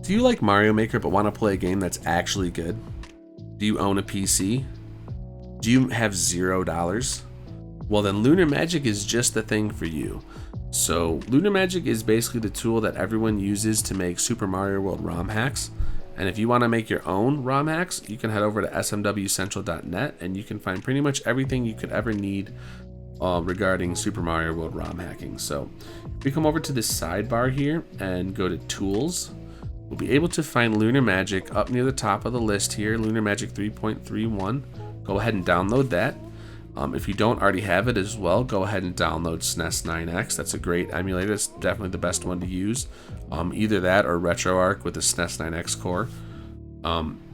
Do you like Mario Maker but want to play a game that's actually good? Do you own a PC? Do you have $0? Well, then Lunar Magic is just the thing for you. So Lunar Magic is basically the tool that everyone uses to make Super Mario World ROM hacks. And if you want to make your own ROM hacks, you can head over to smwcentral.net and you can find pretty much everything you could ever need regarding Super Mario World ROM hacking. So if we come over to this sidebar here and go to Tools, we'll be able to find Lunar Magic up near the top of the list here, Lunar Magic 3.31. Go ahead and download that. If you don't already have it as well, go ahead and download SNES 9X. That's a great emulator. It's definitely the best one to use. Either that or RetroArch with the SNES 9X core.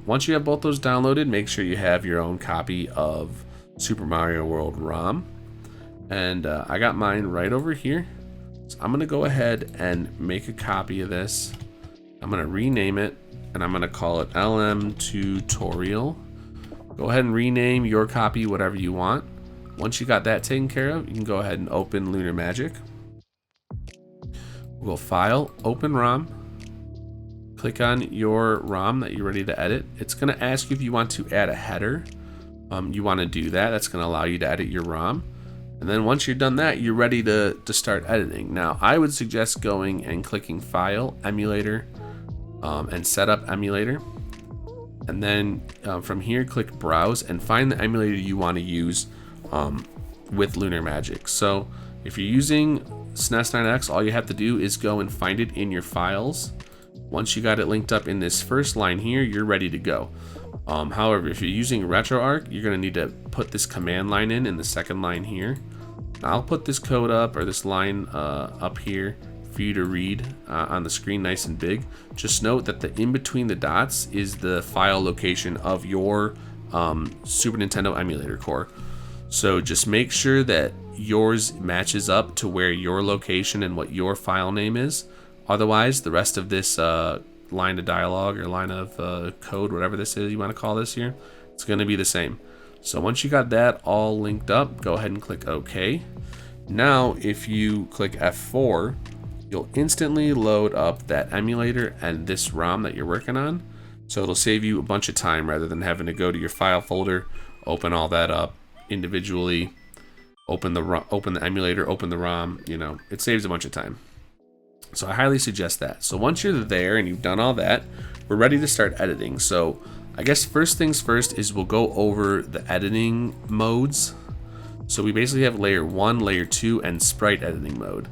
Once you have both those downloaded, make sure you have your own copy of Super Mario World ROM. And I got mine right over here. So I'm going to go ahead and make a copy of this. I'm going to rename it, and I'm going to call it LM Tutorial. Go ahead and rename your copy whatever you want. Once you got that taken care of, you can go ahead and open Lunar Magic. We'll go File, Open ROM. Click on your ROM that you're ready to edit. It's going to ask you if you want to add a header. You want to do that. That's going to allow you to edit your ROM. And then once you're done that, you're ready to start editing. Now, I would suggest going and clicking File, Emulator, and Set Up Emulator. And then from here, click Browse and find the emulator you want to use with Lunar Magic. So if you're using SNES 9X, all you have to do is go and find it in your files. Once you got it linked up in this first line here, you're ready to go. However, if you're using RetroArch, you're going to need to put this command line in the second line here. I'll put this code up, or this line up here for you to read on the screen nice and big. Just note that the in between the dots is the file location of your Super Nintendo emulator core. So just make sure that yours matches up to where your location and what your file name is. Otherwise, the rest of this line of dialogue or line of code, whatever this is you want to call this here, it's going to be the same. So once you got that all linked up, go ahead and click OK. Now, if you click F4, you'll instantly load up that emulator and this ROM that you're working on. So it'll save you a bunch of time rather than having to go to your file folder, open all that up individually, open the emulator, open the ROM. You know, it saves a bunch of time. So I highly suggest that. So once you're there and you've done all that, we're ready to start editing. So I guess first things first is we'll go over the editing modes. So we basically have layer 1, layer 2, and sprite editing mode.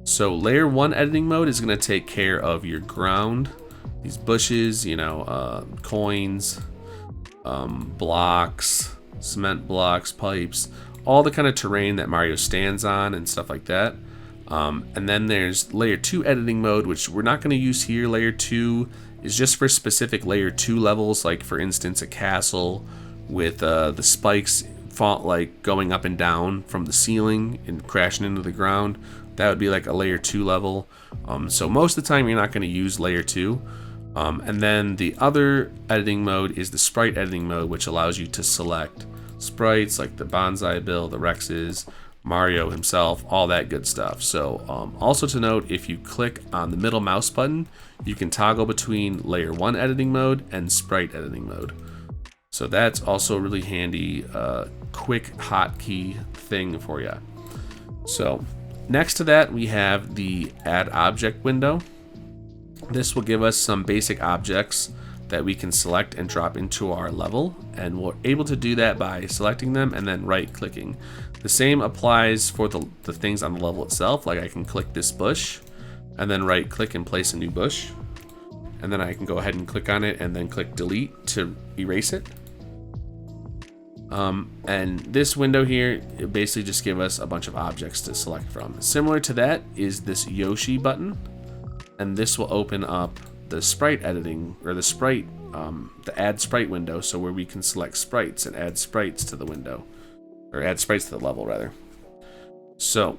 So layer 1 editing mode is going to take care of your ground, these bushes, you know, coins, blocks, cement blocks, pipes, all the kind of terrain that Mario stands on and stuff like that. And then there's layer 2 editing mode, which we're not going to use here. Layer 2 is just for specific layer 2 levels, like for instance a castle with the spikes like going up and down from the ceiling and crashing into the ground. That would be like a layer 2 level. So most of the time you're not going to use layer 2. And then the other editing mode is the sprite editing mode, which allows you to select sprites like the Bonsai Bill, the Rexes, Mario himself, all that good stuff. So also to note, if you click on the middle mouse button, you can toggle between layer 1 editing mode and sprite editing mode. So that's also a really handy quick hotkey thing for you. So next to that, we have the add object window. This will give us some basic objects that we can select and drop into our level, and we're able to do that by selecting them and then right clicking. The same applies for the things on the level itself. Like I can click this bush and then right click and place a new bush, and then I can go ahead and click on it and then click delete to erase it. And this window here, it basically just gives us a bunch of objects to select from. Similar to that is this Yoshi button, and this will open up the sprite editing, or the sprite, the add sprite window, so where we can select sprites and add sprites to the window, or add sprites to the level rather. So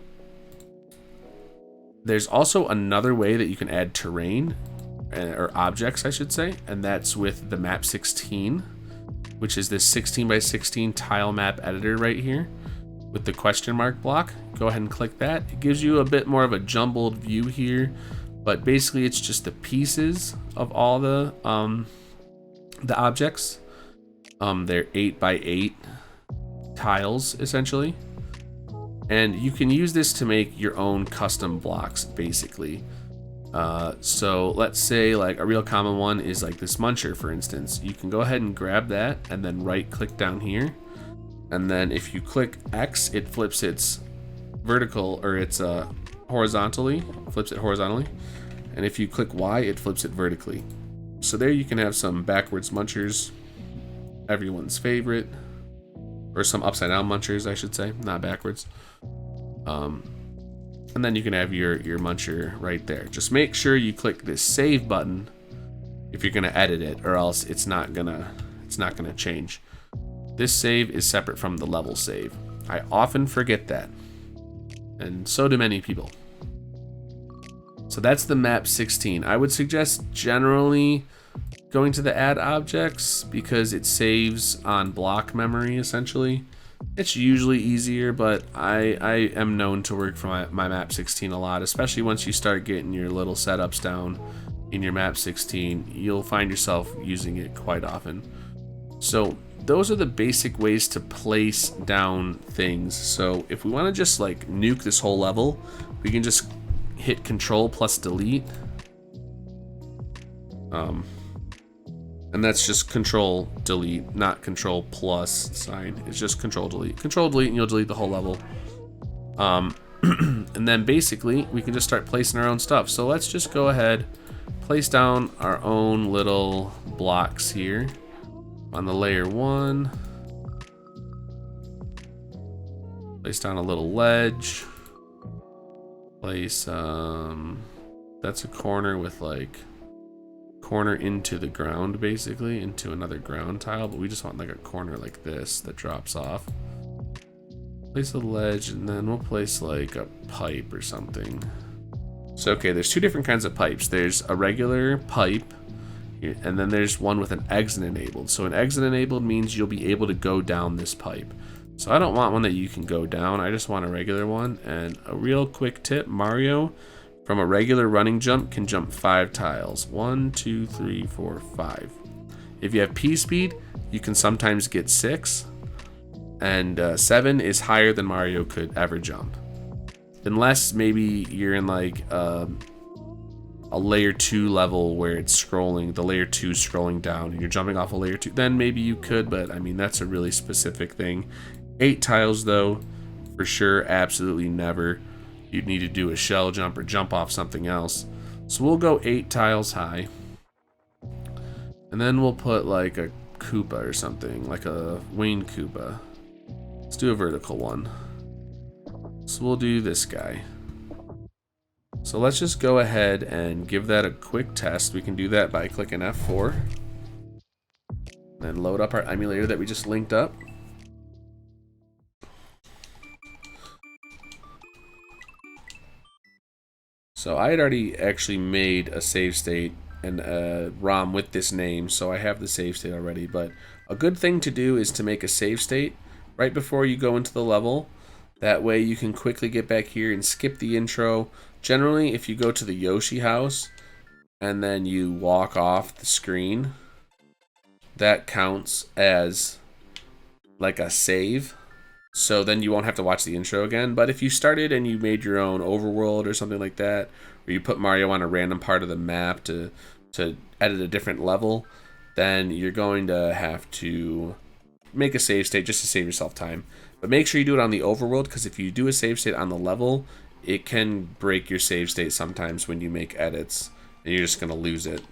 there's also another way that you can add terrain, or objects I should say, and that's with the map 16, which is this 16 by 16 tile map editor right here with the question mark block. Go ahead and click that. It gives you a bit more of a jumbled view here. but basically it's just the pieces of all the objects. They're 8x8 tiles essentially, and you can use this to make your own custom blocks basically. So let's say like a real common one is like this muncher, for instance. You can go ahead and grab that and then right click down here, and then if you click X, it flips its vertical, or it's horizontally, flips it horizontally, and if you click Y, it flips it vertically. So there you can have some backwards munchers, everyone's favorite, or some upside down munchers, I should say, not backwards. And then you can have your muncher right there. Just make sure you click this save button if you're gonna edit it, or else it's not gonna change. This save is separate from the level save. I often forget that, and so do many people. So that's the map 16. I would suggest generally going to the add objects because it saves on block memory essentially. It's usually easier, but I am known to work from my map 16 a lot, especially once you start getting your little setups down in your map 16. You'll find yourself using it quite often. So those are the basic ways to place down things. So if we want to just like nuke this whole level, we can just hit Control plus Delete. And that's just Control Delete, not Control plus sign. It's just Control Delete. Control Delete, and you'll delete the whole level. And then basically we can just start placing our own stuff. So let's just go ahead, place down our own little blocks here on the layer 1. Place down a little ledge. Place that's a corner with like corner into the ground, basically into another ground tile, but we just want like a corner like this that drops off. Place a ledge, and then we'll place like a pipe or something. So okay, there's two different kinds of pipes. There's a regular pipe, and then there's one with an exit enabled. So an exit enabled means you'll be able to go down this pipe. So I don't want one that you can go down, I just want a regular one. And a real quick tip, Mario from a regular running jump can jump 5 tiles. 1, 2, 3, 4, 5. If you have P speed, you can sometimes get 6, and 7 is higher than Mario could ever jump. Unless maybe you're in like a layer 2 level where it's scrolling, the layer 2 scrolling down, and you're jumping off a layer 2, then maybe you could, but I mean, that's a really specific thing. 8 tiles though, for sure, absolutely never. You'd need to do a shell jump or jump off something else. So we'll go 8 tiles high. And then we'll put like a Koopa or something, like a winged Koopa. Let's do a vertical one. So we'll do this guy. So let's just go ahead and give that a quick test. We can do that by clicking F4. Then load up our emulator that we just linked up. So I had already actually made a save state and a ROM with this name, so I have the save state already. But a good thing to do is to make a save state right before you go into the level. That way you can quickly get back here and skip the intro. Generally, if you go to the Yoshi house and then you walk off the screen, that counts as like a save. So then you won't have to watch the intro again. But if you started and you made your own overworld or something like that, or you put Mario on a random part of the map to edit a different level, then you're going to have to make a save state just to save yourself time. But make sure you do it on the overworld, because if you do a save state on the level, it can break your save state sometimes when you make edits, and you're just going to lose it.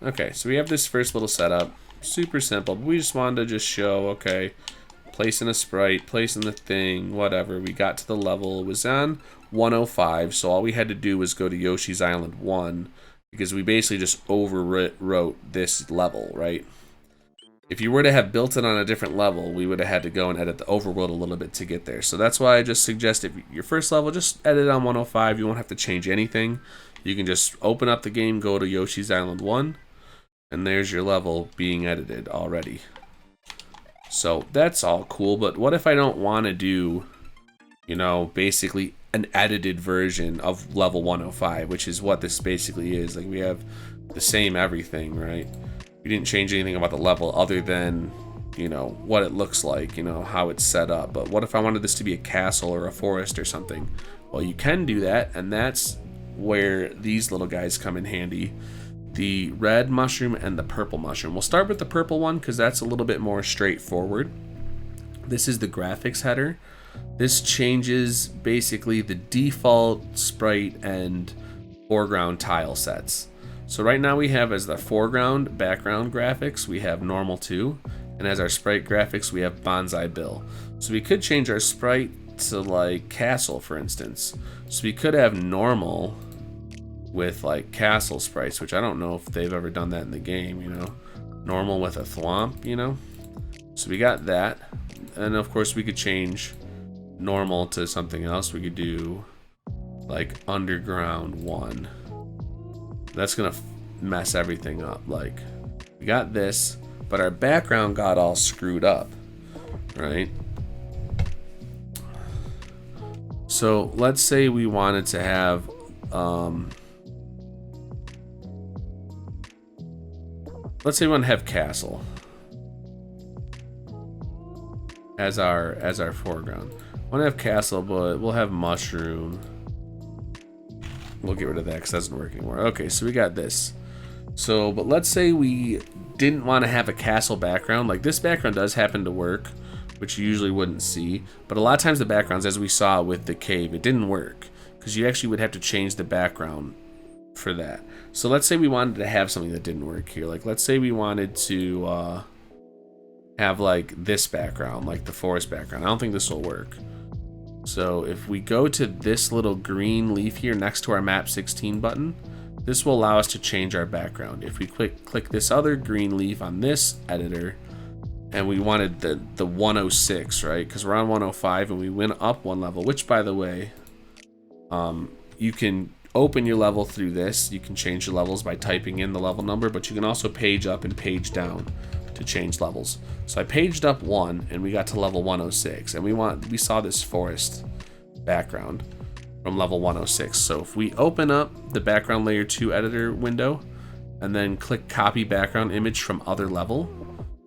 Okay, so we have this first little setup. Super simple, but we just wanted to just show, okay, placing a sprite, placing the thing, whatever. We got to the level. It was on 105, so all we had to do was go to Yoshi's Island 1, because we basically just overwrote this level, right? If you were to have built it on a different level, we would have had to go and edit the overworld a little bit to get there. So that's why I just suggest if your first level, just edit on 105. You won't have to change anything. You can just open up the game, go to Yoshi's Island 1, and there's your level being edited already. So that's all cool, but what if I don't want to do, you know, basically an edited version of level 105, which is what this basically is. Like, we have the same everything, right? We didn't change anything about the level other than, you know, what it looks like, you know, how it's set up. But what if I wanted this to be a castle or a forest or something? Well, you can do that, and that's where these little guys come in handy. The red mushroom and the purple mushroom. We'll start with the purple one because that's a little bit more straightforward. This is the graphics header. This changes basically the default sprite and foreground tile sets. So right now we have as the foreground background graphics, we have normal 2, and as our sprite graphics, we have Bonsai Bill. So we could change our sprite to like castle, for instance. So we could have normal with like castle sprites, which I don't know if they've ever done that in the game, you know, normal with a thwomp, you know. So we got that, and of course we could change normal to something else. We could do like underground 1. That's gonna mess everything up. Like, we got this, but our background got all screwed up, right? So let's say we wanted to have let's say we want to have castle as our foreground. I want to have castle, but we'll have mushroom. We'll get rid of that because that doesn't work anymore. Okay, so we got this. So, but let's say we didn't want to have a castle background. Like, this background does happen to work, which you usually wouldn't see. But a lot of times the backgrounds, as we saw with the cave, it didn't work because you actually would have to change the background for that. So let's say we wanted to have something that didn't work here. Like, let's say we wanted to have like this background, like the forest background. I don't think this will work. So if we go to this little green leaf here next to our map 16 button, this will allow us to change our background. If we click this other green leaf on this editor, and we wanted the 106, right? Because we're on 105 and we went up one level, which, by the way, you can open your level through this. You can change the levels by typing in the level number, but you can also page up and page down to change levels. So I paged up 1 and we got to level 106, and we saw this forest background from level 106. So if we open up the background layer 2 editor window and then click copy background image from other level,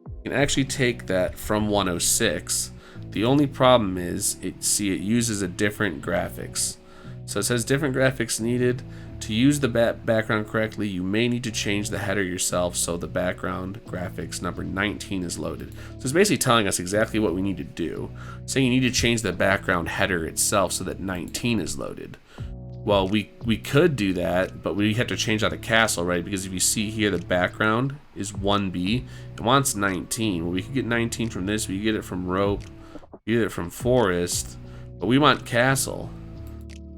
you can actually take that from 106. The only problem is it uses a different graphics. So it says different graphics needed. To use the background correctly, you may need to change the header yourself so the background graphics number 19 is loaded. So it's basically telling us exactly what we need to do. It's saying you need to change the background header itself so that 19 is loaded. Well, we could do that, but we have to change out a castle, right? Because if you see here, the background is 1B. It wants 19. Well, we could get 19 from this. We could get it from rope. We get it from forest. But we want castle.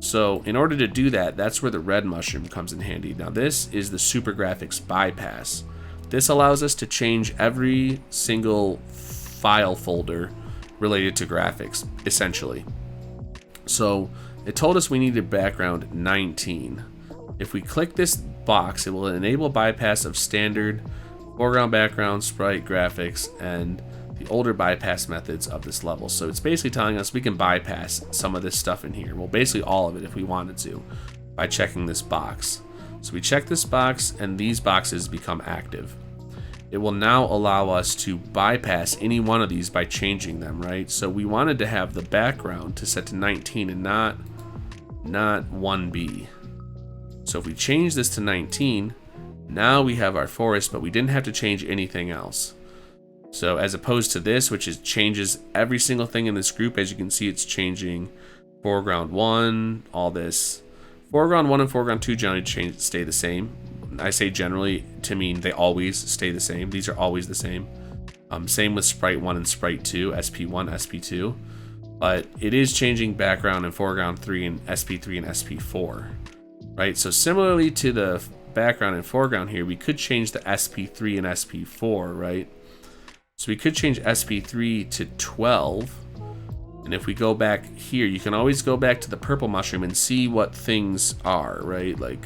So in order to do that, that's where the red mushroom comes in handy. Now this is the Super GFX Bypass. This allows us to change every single file folder related to graphics, essentially. So it told us we needed background 19. If we click this box, it will enable bypass of standard foreground, background, sprite, graphics, and the older bypass methods of this level. So it's basically telling us we can bypass some of this stuff in here. Well, basically all of it if we wanted to, by checking this box. So we check this box and these boxes become active. It will now allow us to bypass any one of these by changing them, right? So we wanted to have the background to set to 19 and not 1B. So if we change this to 19, now we have our forest, but we didn't have to change anything else. So as opposed to this, which changes every single thing in this group, as you can see, it's changing foreground 1, all this. Foreground 1 and foreground 2 generally stay the same. I say generally to mean they always stay the same. These are always the same. Same with Sprite 1 and Sprite 2, SP1, SP2. But it is changing background and foreground 3 and SP3 and SP4. Right? So similarly to the background and foreground here, we could change the SP3 and SP4, right? So we could change SP3 to 12. And if we go back here, you can always go back to the purple mushroom and see what things are, right? Like,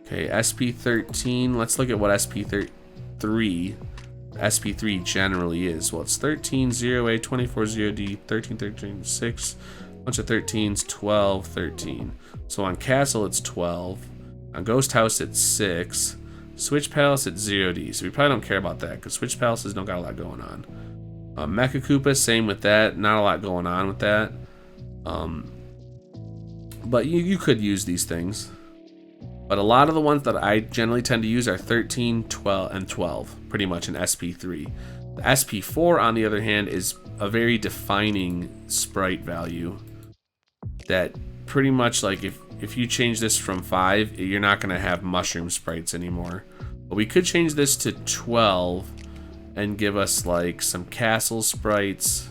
okay, SP13, let's look at what SP3 generally is. Well, it's 13, 0A, 24, 0D, 13, 13, 6, Bunch of 13s, 12, 13. So on Castle, it's 12. On Ghost House, it's 6. Switch Palace, it's 0D. So we probably don't care about that because Switch Palaces don't got a lot going on. Mecha Koopa, same with that. Not a lot going on with that. But you could use these things. But a lot of the ones that I generally tend to use are 13, 12, and 12. Pretty much in SP3. The SP4, on the other hand, is a very defining sprite value. That pretty much, like, if you change this from 5, you're not going to have mushroom sprites anymore. But we could change this to 12 and give us like some castle sprites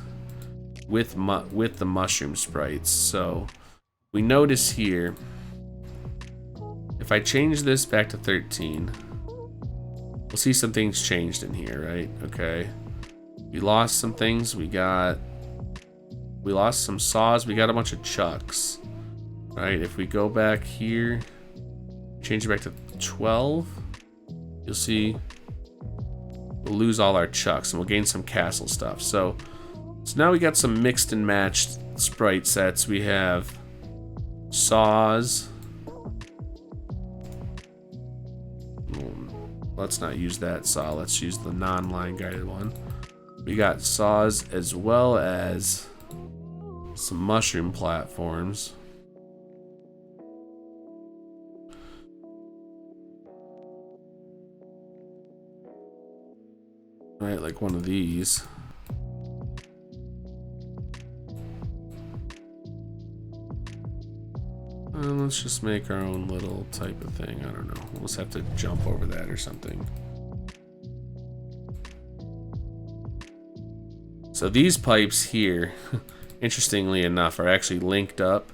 with the mushroom sprites. So we notice here, if I change this back to 13, we'll see some things changed in here, right? Okay. We lost some things. We lost some saws. We got a bunch of chucks. Right, if we go back here, change it back to 12, you'll see we'll lose all our chucks and we'll gain some castle stuff. So now we got some mixed and matched sprite sets. We have saws. Let's not use that saw. Let's use the non-line guided one. We got saws as well as some mushroom platforms. Right, like one of these. Let's just make our own little type of thing. I don't know. We'll just have to jump over that or something. So these pipes here, interestingly enough, are actually linked up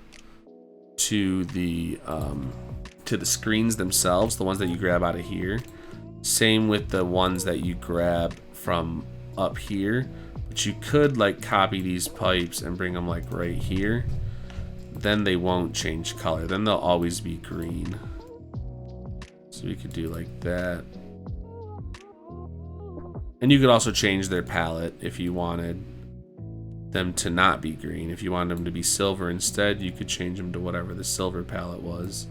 to the screens themselves, the ones that you grab out of here. Same with the ones that you grab from up here, but you could like copy these pipes and bring them like right here. Then they won't change color. Then they'll always be green. So we could do like that. And you could also change their palette if you wanted them to not be green. If you wanted them to be silver instead, you could change them to whatever the silver palette was.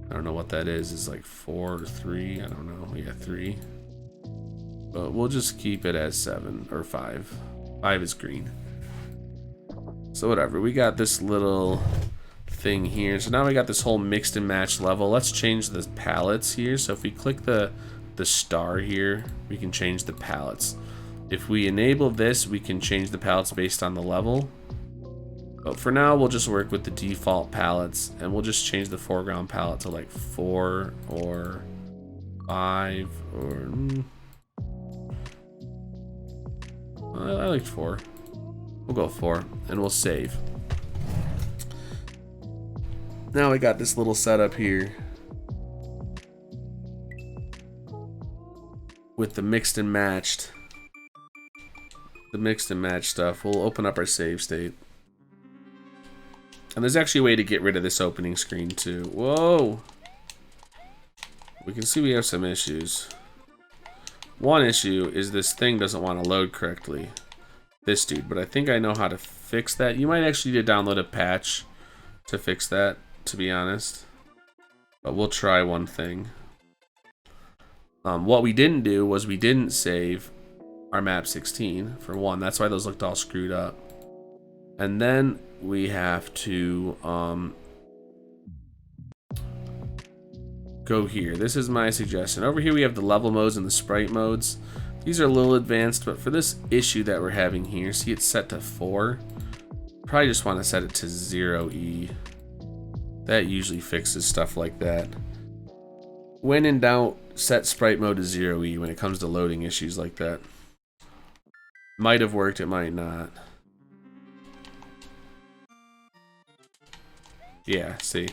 I don't know what that is. It's like 4 or 3. I don't know. Yeah, 3. But we'll just keep it as 7 or 5. 5 is green. So whatever. We got this little thing here. So now we got this whole mixed and matched level. Let's change the palettes here. So if we click the star here, we can change the palettes. If we enable this, we can change the palettes based on the level. But for now, we'll just work with the default palettes, and we'll just change the foreground palette to like 4 or 5 or... I like 4. We'll go 4, and we'll save. Now we got this little setup here with the mixed and matched. The mixed and matched stuff. We'll open up our save state. And there's actually a way to get rid of this opening screen too. Whoa! We can see we have some issues. One issue is this thing doesn't want to load correctly. This dude, but I think I know how to fix that. You might actually need to download a patch to fix that, to be honest. But we'll try one thing. What we didn't do was we didn't save our map 16, for one. That's why those looked all screwed up. And then we have to go here. This is my suggestion. Over here we have the level modes and the sprite modes. These are a little advanced, but for this issue that we're having here, see it's set to 4. Probably just want to set it to 0E. That usually fixes stuff like that. When in doubt, set sprite mode to 0E when it comes to loading issues like that. Might have worked, it might not. Yeah, see.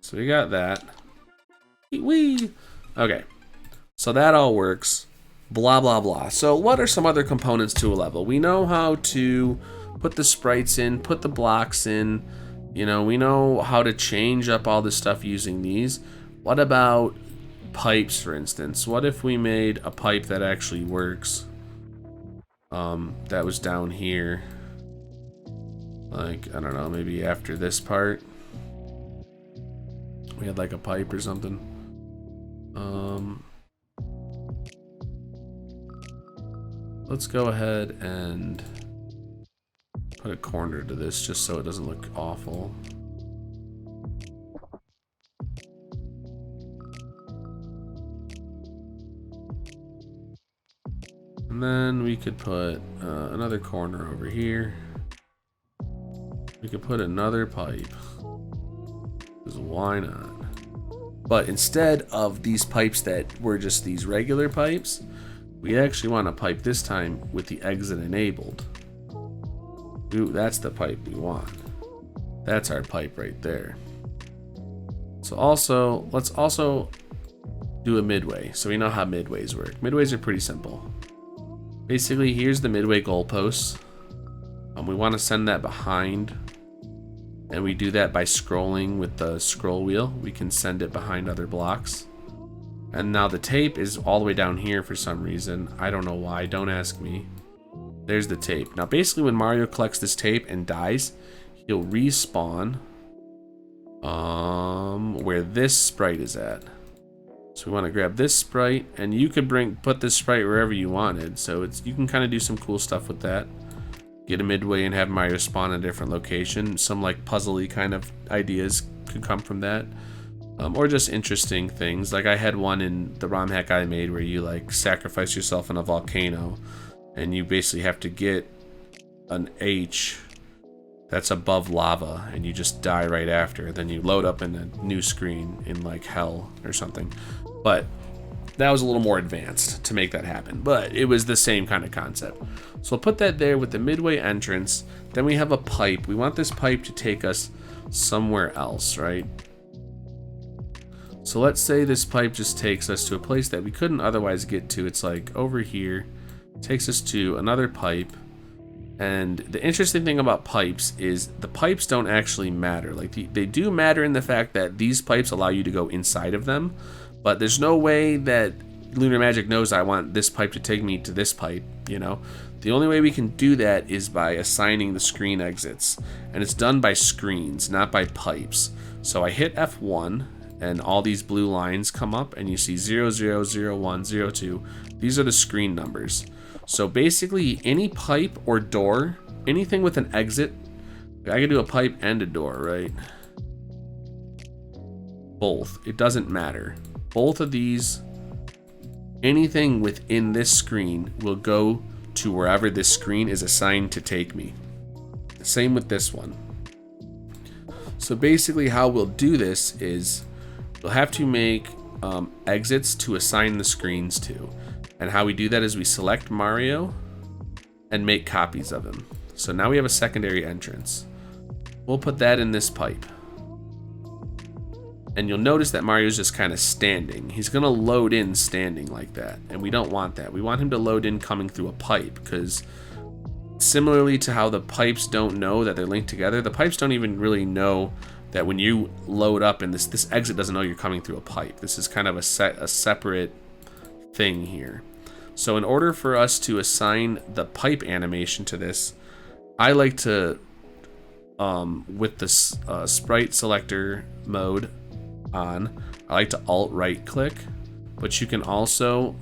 So we got that. Whee! Okay. So that all works. Blah, blah, blah. So what are some other components to a level? We know how to put the sprites in, put the blocks in. You know, we know how to change up all this stuff using these. What about pipes, for instance? What if we made a pipe that actually works? That was down here. Like, I don't know, maybe after this part we had like a pipe or something. Let's go ahead and put a corner to this just so it doesn't look awful. And then we could put another corner over here. We could put another pipe, because why not? But instead of these pipes that were just these regular pipes, we actually want a pipe this time with the exit enabled. Ooh, that's the pipe we want. That's our pipe right there. So also, let's also do a midway, so we know how midways work. Midways are pretty simple. Basically, here's the midway goalposts. We want to send that behind, and we do that by scrolling with the scroll wheel. We can send it behind other blocks. And now the tape is all the way down here for some reason. I don't know why, don't ask me. There's the tape. Now basically when Mario collects this tape and dies, he'll respawn where this sprite is at. So we want to grab this sprite, and you could put this sprite wherever you wanted. So you can kind of do some cool stuff with that. Get a midway and have Mario spawn in a different location. Some like puzzly kind of ideas could come from that. Or just interesting things. Like I had one in the ROM hack I made where you like sacrifice yourself in a volcano, and you basically have to get an H that's above lava, and you just die right after. Then you load up in a new screen in like hell or something. But that was a little more advanced to make that happen, but it was the same kind of concept. So I'll put that there with the midway entrance. Then we have a pipe. We want this pipe to take us somewhere else, right? So let's say this pipe just takes us to a place that we couldn't otherwise get to. It's like over here, takes us to another pipe. And the interesting thing about pipes is the pipes don't actually matter. Like they do matter in the fact that these pipes allow you to go inside of them, but there's no way that Lunar Magic knows I want this pipe to take me to this pipe, you know? The only way we can do that is by assigning the screen exits, and it's done by screens, not by pipes. So I hit F1, and all these blue lines come up, and you see 0, 0, 0, 1, 0, 2. These are the screen numbers. So basically, any pipe or door, anything with an exit, I could do a pipe and a door, right? Both. It doesn't matter. Both of these, anything within this screen will go to wherever this screen is assigned to take me. Same with this one. So basically how we'll do this is we'll have to make exits to assign the screens to. And how we do that is we select Mario and make copies of him. So now we have a secondary entrance. We'll put that in this pipe. And you'll notice that Mario's just kind of standing. He's gonna load in standing like that, and we don't want that. We want him to load in coming through a pipe, because similarly to how the pipes don't know that they're linked together, the pipes don't even really know that when you load up and this exit doesn't know you're coming through a pipe. This is kind of a separate thing here. So in order for us to assign the pipe animation to this, I like to, with this sprite selector mode on, I like to alt right click, but you can also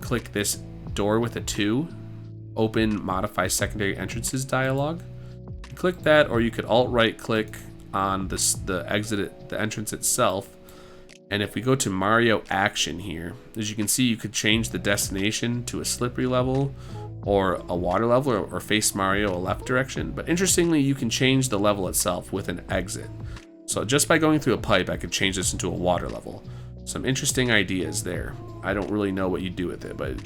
click this door with a 2, open modify secondary entrances dialog. Click that, or you could alt right click on the entrance itself. And if we go to Mario Action here, as you can see, you could change the destination to a slippery level or a water level, or face Mario a left direction. But interestingly, you can change the level itself with an exit. So just by going through a pipe, I could change this into a water level. Some interesting ideas there. I don't really know what you do with it, but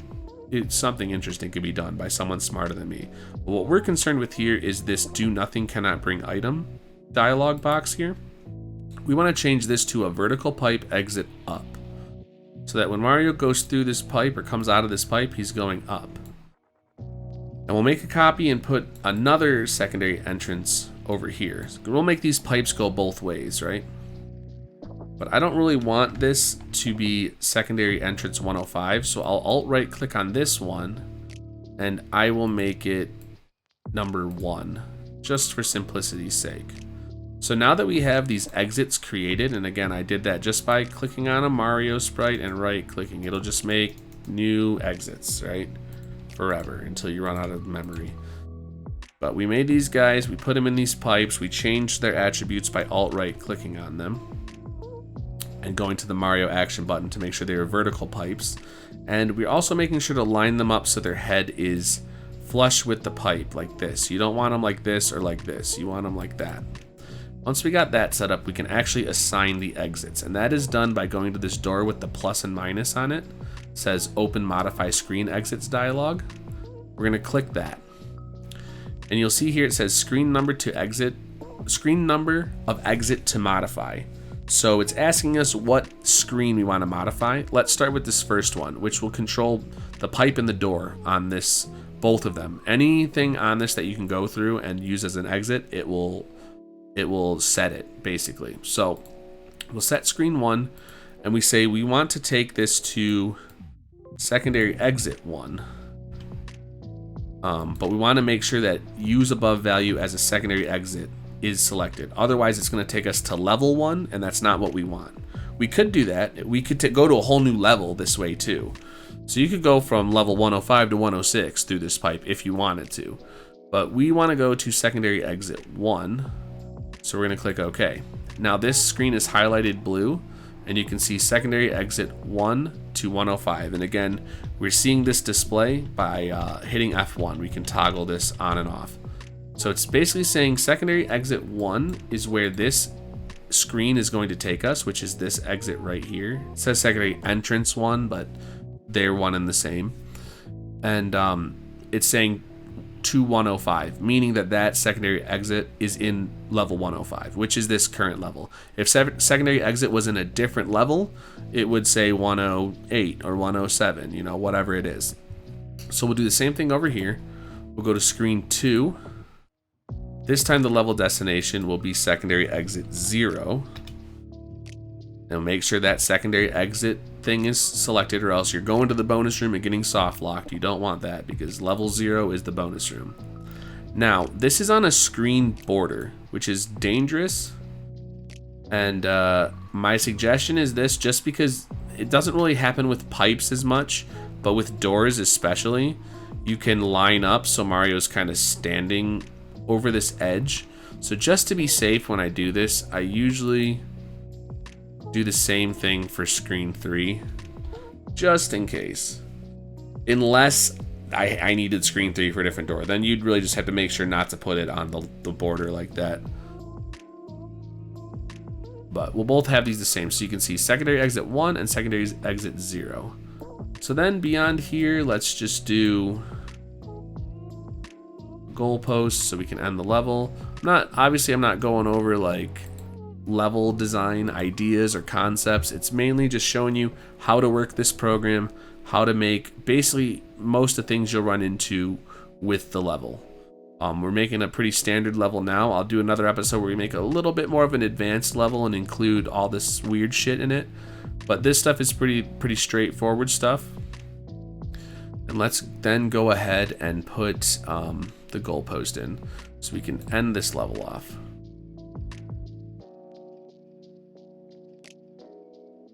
it's something interesting could be done by someone smarter than me. But what we're concerned with here is this do nothing cannot bring item dialog box here. We want to change this to a vertical pipe exit up, so that when Mario goes through this pipe or comes out of this pipe, he's going up. And we'll make a copy and put another secondary entrance over here. So we'll make these pipes go both ways, right? But I don't really want this to be secondary entrance 105, so I'll alt right click on this one, and I will make it number 1. just for simplicity's sake. So now that we have these exits created, and again, I did that just by clicking on a Mario sprite and right-clicking. It'll just make new exits, right? Forever, until you run out of memory. But we made these guys, we put them in these pipes, we changed their attributes by alt-right clicking on them, and going to the Mario action button to make sure they are vertical pipes. And we're also making sure to line them up so their head is flush with the pipe, like this. You don't want them like this or like this, you want them like that. Once we got that set up, we can actually assign the exits, and that is done by going to this door with the plus and minus on it. It says open modify screen exits dialog. We're going to click that, and you'll see here it says screen number of exit to modify. So it's asking us what screen we want to modify. Let's start with this first one, which will control the pipe and the door on this, both of them. Anything on this that you can go through and use as an exit, it will set it, basically. So we'll set screen 1, and we say we want to take this to secondary exit 1. But we want to make sure that use above value as a secondary exit is selected. Otherwise, it's going to take us to level 1, and that's not what we want. We could do that. We could go to a whole new level this way too. So you could go from level 105 to 106 through this pipe if you wanted to. But we want to go to secondary exit 1. So we're going to click OK. Now this screen is highlighted blue, and you can see secondary exit 1 to 105. And again, we're seeing this display by hitting F1. We can toggle this on and off. So it's basically saying secondary exit 1 is where this screen is going to take us, which is this exit right here. It says secondary entrance 1, but they're one and the same. And it's saying to 105, meaning that secondary exit is in level 105, which is this current level. If secondary exit was in a different level, it would say 108 or 107, you know, whatever it is. So we'll do the same thing over here. We'll go to screen 2. This time the level destination will be secondary exit 0. Now make sure that secondary exit thing is selected, or else you're going to the bonus room and getting soft locked. You don't want that, because level 0 is the bonus room. Now this is on a screen border, which is dangerous, and my suggestion is this, just because it doesn't really happen with pipes as much, but with doors especially, you can line up so Mario's kind of standing over this edge. So just to be safe when I do this, I usually do the same thing for screen 3, just in case. Unless I needed screen 3 for a different door, then you'd really just have to make sure not to put it on the border like that. But we'll both have these the same, so you can see secondary exit 1 and secondary exit 0. So then beyond here, let's just do goalposts so we can end the level. I'm not going over like level design ideas or concepts. It's mainly just showing you how to work this program, how to make basically most of the things you'll run into with the level. We're making a pretty standard level now. I'll do another episode where we make a little bit more of an advanced level and include all this weird shit in it, but this stuff is pretty straightforward stuff. And let's then go ahead and put the goalpost in so we can end this level off.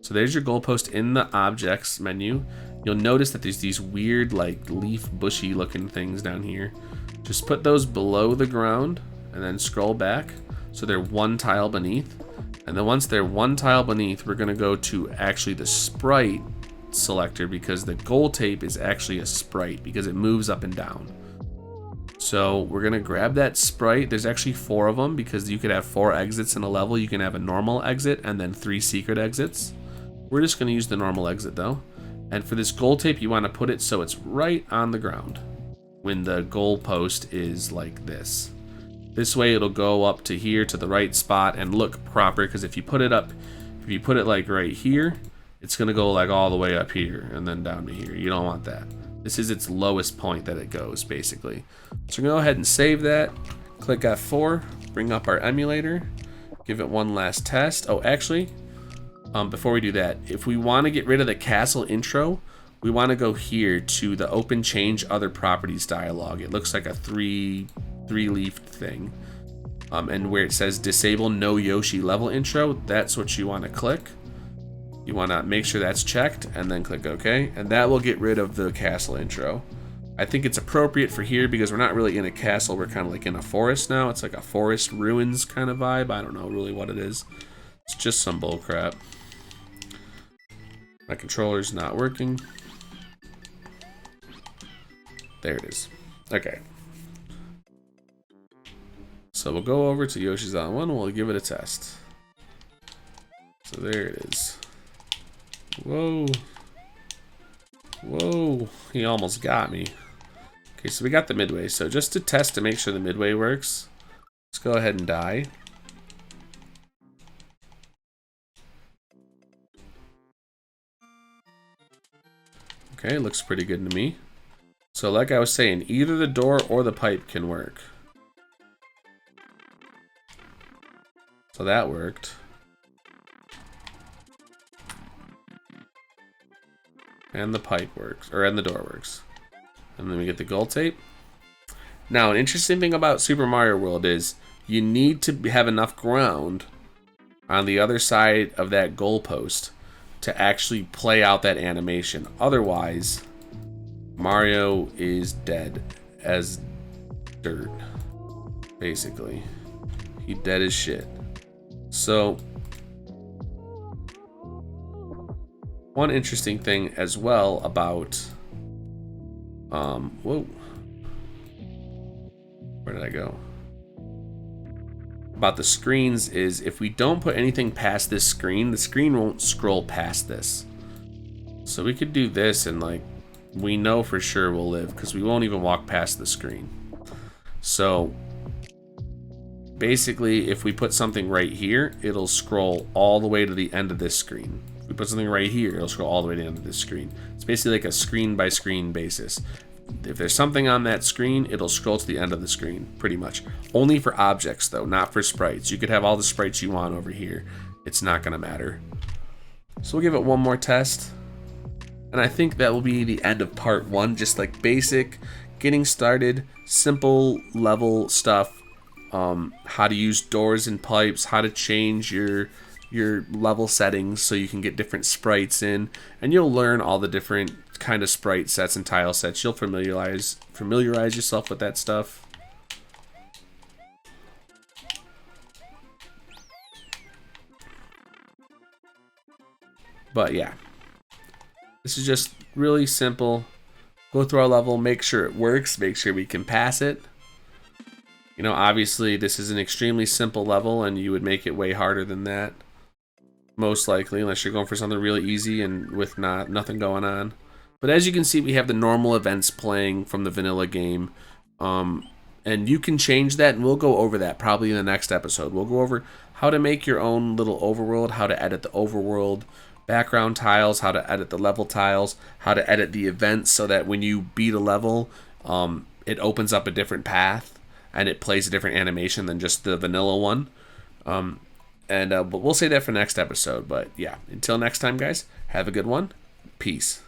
So there's your goalpost in the objects menu. You'll notice that there's these weird like leaf bushy looking things down here. Just put those below the ground and then scroll back so they're one tile beneath. And then once they're one tile beneath, we're gonna go to actually the sprite selector, because the goal tape is actually a sprite because it moves up and down. So we're gonna grab that sprite. There's actually 4 of them, because you could have 4 exits in a level. You can have a normal exit and then 3 secret exits. We're just going to use the normal exit though. And for this goal tape, you want to put it so it's right on the ground when the goal post is like this. This way it'll go up to here to the right spot and look proper, because if you put it like right here, it's going to go like all the way up here and then down to here. You don't want that. This is its lowest point that it goes, basically. So we're going to go ahead and save that. Click F4, bring up our emulator, give it one last test. Oh, actually, before we do that, if we want to get rid of the castle intro, we want to go here to the open change other properties dialog. It looks like a 3 three-leafed thing. And where it says disable no Yoshi level intro, that's what you want to click. You want to make sure that's checked and then click OK, and that will get rid of the castle intro. I think it's appropriate for here because we're not really in a castle, we're kind of like in a forest now. It's like a forest ruins kind of vibe. I don't know really what it is. It's just some bull crap. My controller's not working. There it is. Okay. So we'll go over to Yoshi's Island 1 and we'll give it a test. So there it is. Whoa. Whoa. He almost got me. Okay, so we got the midway. So just to test to make sure the midway works, let's go ahead and die. Okay, looks pretty good to me. So like I was saying, either the door or the pipe can work. So that worked. And the pipe works, and the door works. And then we get the gold tape. Now, an interesting thing about Super Mario World is you need to have enough ground on the other side of that goalpost to actually play out that animation. Otherwise, Mario is dead as dirt, basically. He dead as shit. So, one interesting thing as well about, whoa, where did I go? About the screens is if we don't put anything past this screen, the screen won't scroll past this. So we could do this and like, we know for sure we'll live because we won't even walk past the screen. So basically, if we put something right here, it'll scroll all the way to the end of this screen. If we put something right here, it'll scroll all the way to the end of this screen. It's basically like a screen by screen basis. If there's something on that screen, it'll scroll to the end of the screen, pretty much. Only for objects, though, not for sprites. You could have all the sprites you want over here. It's not going to matter. So we'll give it one more test. And I think that will be the end of part 1. Just like basic, getting started, simple level stuff. How to use doors and pipes, how to change your level settings so you can get different sprites in, and you'll learn all the different kind of sprite sets and tile sets. You'll familiarize yourself with that stuff. But yeah, this is just really simple. Go through our level, make sure it works, make sure we can pass it. You know, obviously this is an extremely simple level and you would make it way harder than that. Most likely, unless you're going for something really easy and with nothing going on. But as you can see, we have the normal events playing from the vanilla game. And you can change that, and we'll go over that probably in the next episode. We'll go over how to make your own little overworld, how to edit the overworld background tiles, how to edit the level tiles, how to edit the events so that when you beat a level, it opens up a different path and it plays a different animation than just the vanilla one. But we'll say that for next episode. But yeah, until next time, guys, have a good one. Peace.